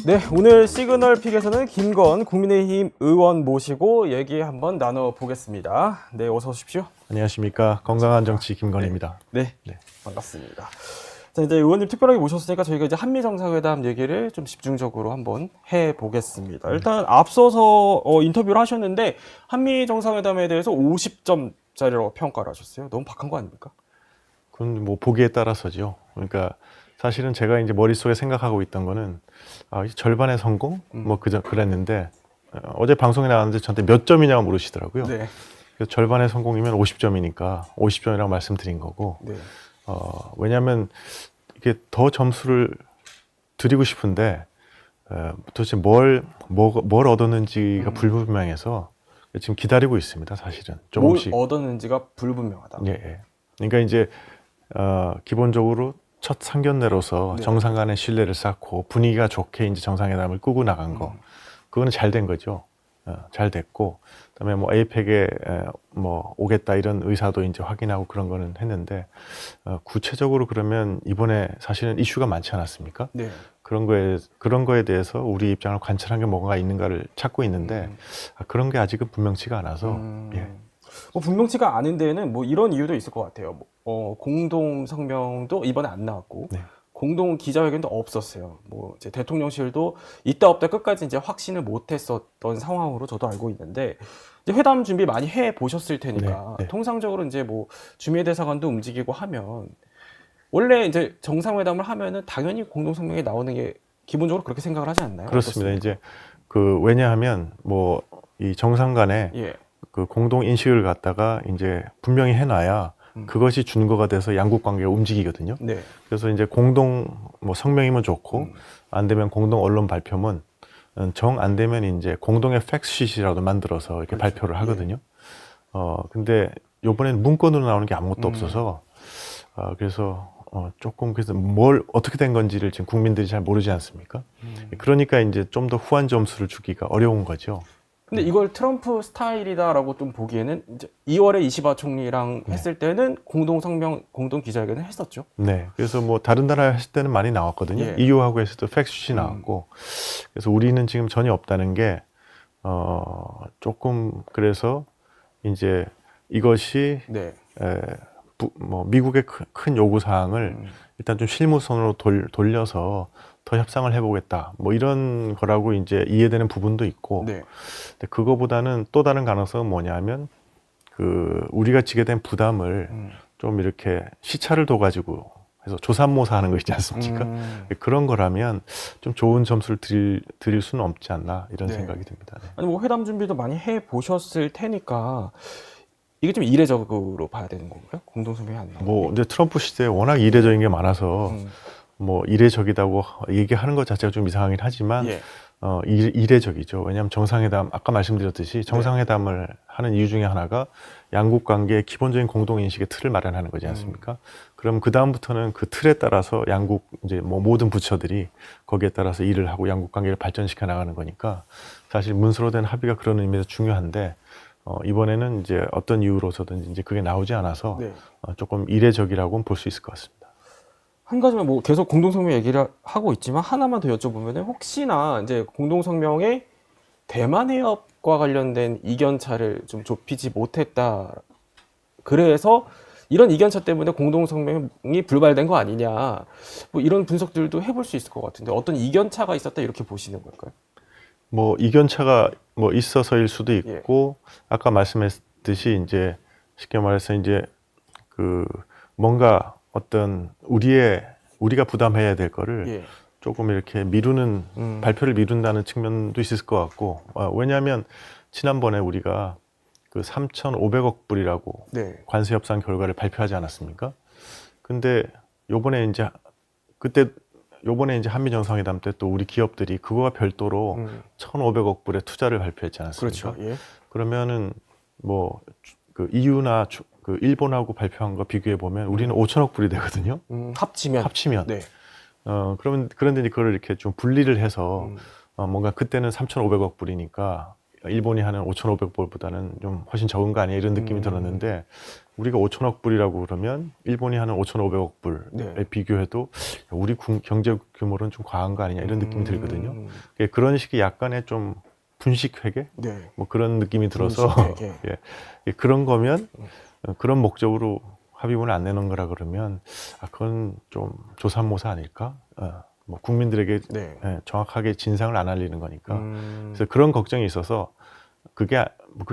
네, 오늘 시그널 픽에서는 김건 국민의힘 의원 모시고 얘기 한번 나눠보겠습니다. 네, 어서 오십시오. 안녕하십니까. 건강한 정치 김건희입니다. 네, 반갑습니다. 자, 이제 의원님 특별하게 모셨으니까 저희가 이제 한미 정상회담 얘기를 좀 집중적으로 한번 해보겠습니다. 일단 앞서서 인터뷰를 하셨는데 한미 정상회담에 대해서 50점짜리로 평가를 하셨어요. 너무 박한 거 아닙니까? 그건 뭐 보기에 따라서죠. 그러니까 사실은 제가 이제 머릿속에 생각하고 있던 거는 절반의 성공? 뭐 그랬는데 어제 방송에 나왔는데 저한테 몇 점이냐고 물으시더라고요. 네. 그래서 절반의 성공이면 50점이니까 50점이라고 말씀드린 거고. 네. 왜냐하면 이게 더 점수를 드리고 싶은데 도대체 뭘 얻었는지가 불분명해서 지금 기다리고 있습니다. 사실은 조금씩. 뭘 얻었는지가 불분명하다. 예. 그러니까 이제 기본적으로 첫 상견례로서 네. 정상 간의 신뢰를 쌓고 분위기가 좋게 이제 정상회담을 꾸고 나간 거, 그거는 잘 된 거죠. 잘 됐고, 그다음에 뭐 에이펙에 뭐 오겠다 이런 의사도 이제 확인하고 그런 거는 했는데 구체적으로 그러면 이번에 사실은 이슈가 많지 않았습니까? 네. 그런 거에 대해서 우리 입장을 관찰한 게 뭐가 있는가를 찾고 있는데 그런 게 아직은 분명치가 않아서 예. 뭐 분명치가 않은 데에는 뭐 이런 이유도 있을 것 같아요. 공동 성명도 이번에 안 나왔고 네. 공동 기자회견도 없었어요. 뭐 이제 대통령실도 있다 없다 끝까지 이제 확신을 못했었던 상황으로 저도 알고 있는데 이제 회담 준비 많이 해 보셨을 테니까 네. 통상적으로 이제 뭐 주미애 대사관도 움직이고 하면 원래 이제 정상회담을 하면은 당연히 공동 성명이 나오는 게 기본적으로 그렇게 생각을 하지 않나요? 그렇습니다. 어떻습니까? 이제 왜냐하면 뭐 이 정상 간에 예. 그 공동 인식을 갖다가 이제 분명히 해놔야 그것이 준거가 돼서 양국 관계가 움직이거든요. 네. 그래서 이제 공동 뭐 성명이면 좋고 안 되면 공동 언론 발표문 정 안 되면 이제 공동의 팩트시트라도 만들어서 이렇게 그렇죠. 발표를 하거든요. 근데 요번에는 문건으로 나오는 게 아무것도 없어서 그래서 조금 그래서 뭘 어떻게 된 건지를 지금 국민들이 잘 모르지 않습니까? 그러니까 이제 좀 더 후한 점수를 주기가 어려운 거죠. 근데 이걸 트럼프 스타일이다라고 좀 보기에는 이제 2월에 이시바 총리랑 했을 때는 공동 성명, 공동 기자회견을 했었죠. 네. 그래서 뭐 다른 나라 했을 때는 많이 나왔거든요. 예. EU하고 했을 때 팩트시 나왔고. 그래서 우리는 지금 전혀 없다는 게 조금 그래서 이제 이것이 네. 뭐 미국의 큰 요구 사항을 일단 좀 실무선으로 돌려서 더 협상을 해보겠다. 뭐 이런 거라고 이제 이해되는 부분도 있고. 네. 근데 그거보다는 또 다른 가능성은 뭐냐면 우리가 지게 된 부담을 좀 이렇게 시차를 둬가지고 해서 조삼모사하는 거 있지 않습니까? 그런 거라면 좀 좋은 점수를 드릴 수는 없지 않나 이런 네. 생각이 듭니다. 네. 아니 뭐 회담 준비도 많이 해 보셨을 테니까 이게 좀 이례적으로 봐야 되는 건가요? 공동 성명이 안 나오는 뭐 게? 근데 트럼프 시대에 워낙 이례적인 게 많아서 뭐 이례적이다고 얘기하는 것 자체가 좀 이상하긴 하지만 예. 이례적이죠. 왜냐하면 정상회담 아까 말씀드렸듯이 정상회담을 하는 이유 중에 하나가 양국 관계의 기본적인 공동 인식의 틀을 마련하는 거지 않습니까? 그럼 그 다음부터는 그 틀에 따라서 양국 이제 뭐 모든 부처들이 거기에 따라서 일을 하고 양국 관계를 발전시켜 나가는 거니까 사실 문서로 된 합의가 그런 의미에서 중요한데 이번에는 이제 어떤 이유로서든지 이제 그게 나오지 않아서 네. 조금 이례적이라고는 볼 수 있을 것 같습니다. 한 가지만 뭐 계속 공동 성명 얘기를 하고 있지만 하나만 더 여쭤보면은 혹시나 이제 공동 성명에 대만 해협과 관련된 이견차를 좀 좁히지 못했다. 그래서 이런 이견차 때문에 공동 성명이 불발된 거 아니냐. 뭐 이런 분석들도 해볼 수 있을 것 같은데 어떤 이견차가 있었다 이렇게 보시는 걸까요? 뭐 이견차가 뭐 있어서일 수도 있고 아까 말씀했듯이 이제 쉽게 말해서 이제 뭔가 어떤 우리가 부담해야 될 거를 예. 조금 이렇게 미루는 발표를 미룬다는 측면도 있을 것 같고 왜냐하면 지난번에 우리가 3,500억 불이라고 네. 관세 협상 결과를 발표하지 않았습니까? 근데 요번에 이제 한미 정상회담 때 또 우리 기업들이 그거와 별도로 1,500억 불의 투자를 발표했지 않았습니까? 그렇죠. 예. 그러면은 뭐 EU나 일본하고 발표한 거 비교해 보면 우리는 5천억 불이 되거든요. 합치면. 네. 그런데 이제 그걸 이렇게 좀 분리를 해서 뭔가 그때는 3,500억 불이니까 일본이 하는 5,500억 불보다는 좀 훨씬 적은 거 아니야 이런 느낌이 들었는데 우리가 5천억 불이라고 그러면 일본이 하는 5,500억 불에 비교해도 우리 경제 규모는 좀 과한 거 아니냐 이런 느낌이 들거든요. 그런 식의 약간의 좀 분식회계 네. 뭐 그런 느낌이 들어서 분식회계. 예, 그런 거면 그런 목적으로 합의문을 안 내놓은 거라 그러면 그건 좀 조삼모사 아닐까? 뭐 국민들에게 네. 정확하게 진상을 안 알리는 거니까. 그래서 그런 걱정이 있어서 그게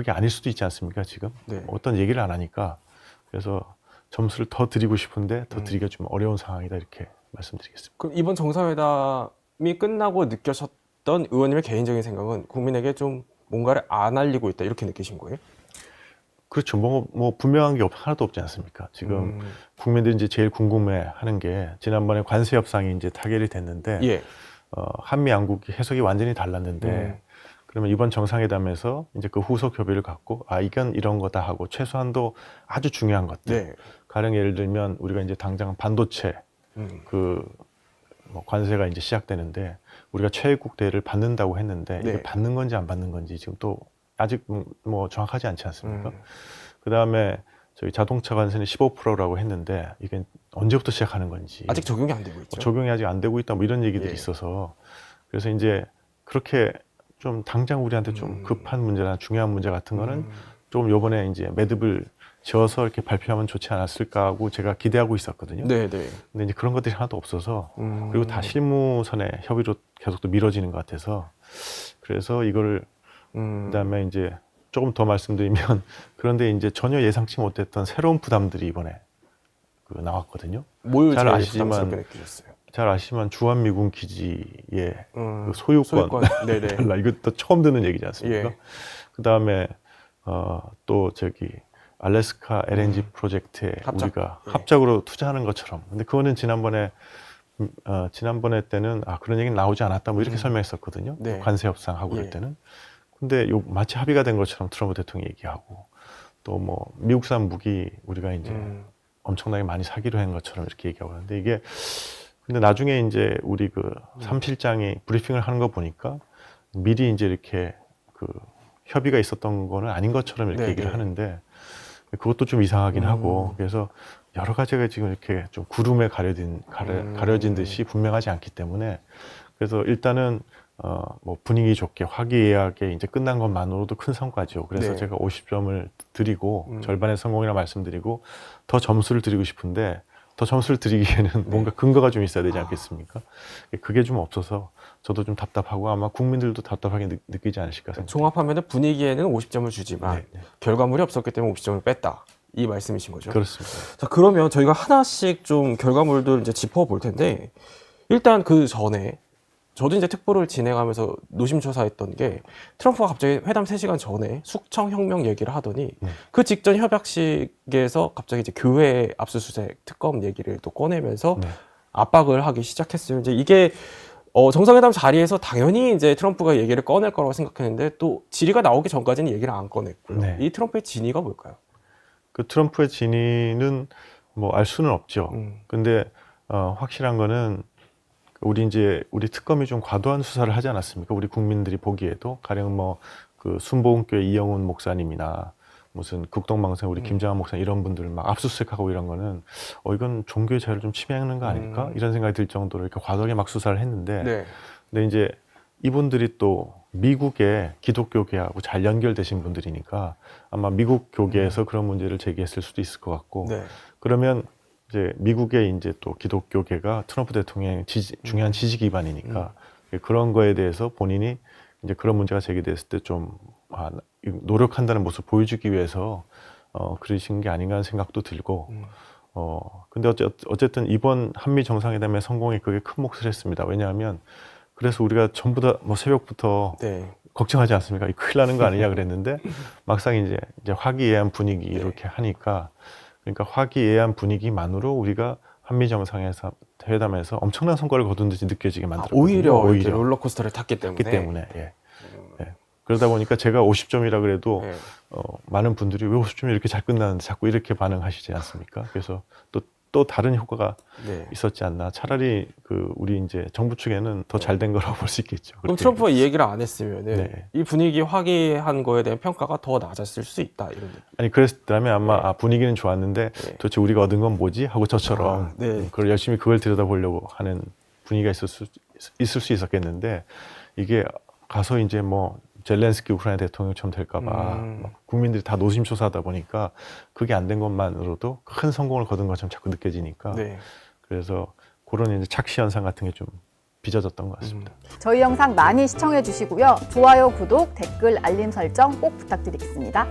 아닐 수도 있지 않습니까 지금? 네. 어떤 얘기를 안 하니까. 그래서 점수를 더 드리고 싶은데 더 드리기가 좀 어려운 상황이다 이렇게 말씀드리겠습니다. 그럼 이번 정상회담이 끝나고 느껴졌던 의원님의 개인적인 생각은 국민에게 좀 뭔가를 안 알리고 있다 이렇게 느끼신 거예요? 그렇죠. 뭐 분명한 게 하나도 없지 않습니까? 지금 국민들이 이제 제일 궁금해하는 게 지난번에 관세 협상이 이제 타결이 됐는데 예. 한미 양국이 해석이 완전히 달랐는데 그러면 이번 정상회담에서 이제 그 후속 협의를 갖고 이건 이런 거다 하고 최소한도 아주 중요한 것들. 네. 가령 예를 들면 우리가 이제 당장 반도체 뭐 관세가 이제 시작되는데 우리가 최애국 대우를 받는다고 했는데 네. 이게 받는 건지 안 받는 건지 지금 또 아직 뭐 정확하지 않지 않습니까? 그 다음에 저희 자동차 관세는 15%라고 했는데 이게 언제부터 시작하는 건지 아직 적용이 안 되고 있죠. 적용이 아직 안 되고 있다 뭐 이런 얘기들이 예. 있어서 그래서 이제 그렇게 좀 당장 우리한테 좀 급한 문제나 중요한 문제 같은 거는 좀 요번에 이제 매듭을 지어서 이렇게 발표하면 좋지 않았을까 하고 제가 기대하고 있었거든요. 네, 네. 근데 이제 그런 것들이 하나도 없어서 그리고 다 실무선의 협의로 계속 또 미뤄지는 것 같아서 그래서 이거를 그다음에 이제 조금 더 말씀드리면 그런데 이제 전혀 예상치 못했던 새로운 부담들이 이번에 나왔거든요. 뭘 잘 제일 아시지만 부담스럽게 느끼셨어요? 잘 아시지만 주한미군 기지의 그 소유권 네네. 달라 이것도 처음 듣는 얘기지 않습니까? 예. 그다음에 또 저기 알래스카 LNG 프로젝트에 우리가 예. 합작으로 투자하는 것처럼. 근데 그거는 지난번에 때는 그런 얘기는 나오지 않았다 뭐 이렇게 설명했었거든요. 네. 관세 협상하고 그럴 예. 때는. 근데 마치 합의가 된 것처럼 트럼프 대통령이 얘기하고 또 뭐 미국산 무기 우리가 이제 엄청나게 많이 사기로 한 것처럼 이렇게 얘기하고 하는데 이게 근데 나중에 이제 우리 그 삼실장이 브리핑을 하는 거 보니까 미리 이제 이렇게 그 협의가 있었던 거는 아닌 것처럼 이렇게 네, 얘기를 네. 하는데 그것도 좀 이상하긴 하고 그래서 여러 가지가 지금 이렇게 좀 구름에 가려진 듯이 분명하지 않기 때문에 그래서 일단은 뭐 분위기 좋게 화기애애하게 이제 끝난 것만으로도 큰 성과죠. 그래서 네. 제가 50점을 드리고 절반의 성공이라 말씀드리고 더 점수를 드리고 싶은데 더 점수를 드리기에는 뭔가 근거가 좀 있어야 되지 않겠습니까? 그게 좀 없어서 저도 좀 답답하고 아마 국민들도 답답하게 느끼지 않으실까 생각합니다. 종합하면 분위기에는 50점을 주지만 네. 결과물이 없었기 때문에 50점을 뺐다. 이 말씀이신 거죠? 그렇습니다. 자, 그러면 저희가 하나씩 좀 결과물들 이제 짚어볼 텐데 일단 그 전에 저도 이제 특보를 진행하면서 노심초사했던 게 트럼프가 갑자기 회담 3시간 전에 숙청혁명 얘기를 하더니 그 직전 협약식에서 갑자기 이제 교회 압수수색 특검 얘기를 또 꺼내면서 압박을 하기 시작했어요. 이제 이게 정상회담 자리에서 당연히 이제 트럼프가 얘기를 꺼낼 거라고 생각했는데 또 질의가 나오기 전까지는 얘기를 안 꺼냈고요. 네. 이 트럼프의 진위가 뭘까요? 그 트럼프의 진위는 뭐 알 수는 없죠. 근데 확실한 거는 우리 특검이 좀 과도한 수사를 하지 않았습니까? 우리 국민들이 보기에도 가령 뭐 그 순복음교회 이영훈 목사님이나 무슨 국동방송 우리 김장한 목사 이런 분들 막 압수수색하고 이런 거는 이건 종교의 자유를 좀 침해하는 거 아닐까? 이런 생각이 들 정도로 이렇게 과도하게 막 수사를 했는데 네. 근데 이제 이분들이 또 미국의 기독교계하고 잘 연결되신 분들이니까 아마 미국 교계에서 그런 문제를 제기했을 수도 있을 것 같고 네. 그러면 이제 미국의 이제 또 기독교계가 트럼프 대통령의 중요한 지지 기반이니까 그런 거에 대해서 본인이 이제 그런 문제가 제기됐을 때 좀 노력한다는 모습을 보여주기 위해서 그러신 게 아닌가 하는 생각도 들고 근데 어쨌든 이번 한미 정상회담의 성공에 그게 큰 몫을 했습니다. 왜냐하면 그래서 우리가 전부 다 뭐 새벽부터 네. 걱정하지 않습니까? 큰일 나는 거 아니냐 그랬는데 막상 이제 화기애애한 분위기 이렇게 하니까 그러니까 화기애애한 분위기만으로 우리가 한미 정상회담에서 엄청난 성과를 거둔 듯이 느껴지게 만들었거든요. 오히려 이렇게 롤러코스터를 탔기 때문에. 예. 그러다 보니까 제가 50점이라 그래도 네. 많은 분들이 왜 50점이 이렇게 잘 끝나는데 자꾸 이렇게 반응하시지 않습니까? 그래서 또 다른 효과가 네. 있었지 않나. 차라리 우리 이제 정부 측에는 더 잘 된 거라고 볼 수 있겠죠. 그럼 트럼프가 이 얘기를 안 했으면 네. 이 분위기 화기한 거에 대한 평가가 더 낮았을 수 있다 이런. 아니 그랬다면 아마 분위기는 좋았는데 도대체 우리가 얻은 건 뭐지? 하고 저처럼 네. 그걸 열심히 그걸 들여다보려고 하는 분위기가 있을 수 있었겠는데 이게 가서 이제 뭐 젤렌스키 우크라이나 대통령처럼 될까봐 막 국민들이 다 노심초사하다 보니까 그게 안 된 것만으로도 큰 성공을 거둔 것처럼 자꾸 느껴지니까 네. 그래서 그런 이제 착시 현상 같은 게 좀 빚어졌던 것 같습니다. 저희 영상 많이 시청해 주시고요. 좋아요, 구독, 댓글, 알림 설정 꼭 부탁드리겠습니다.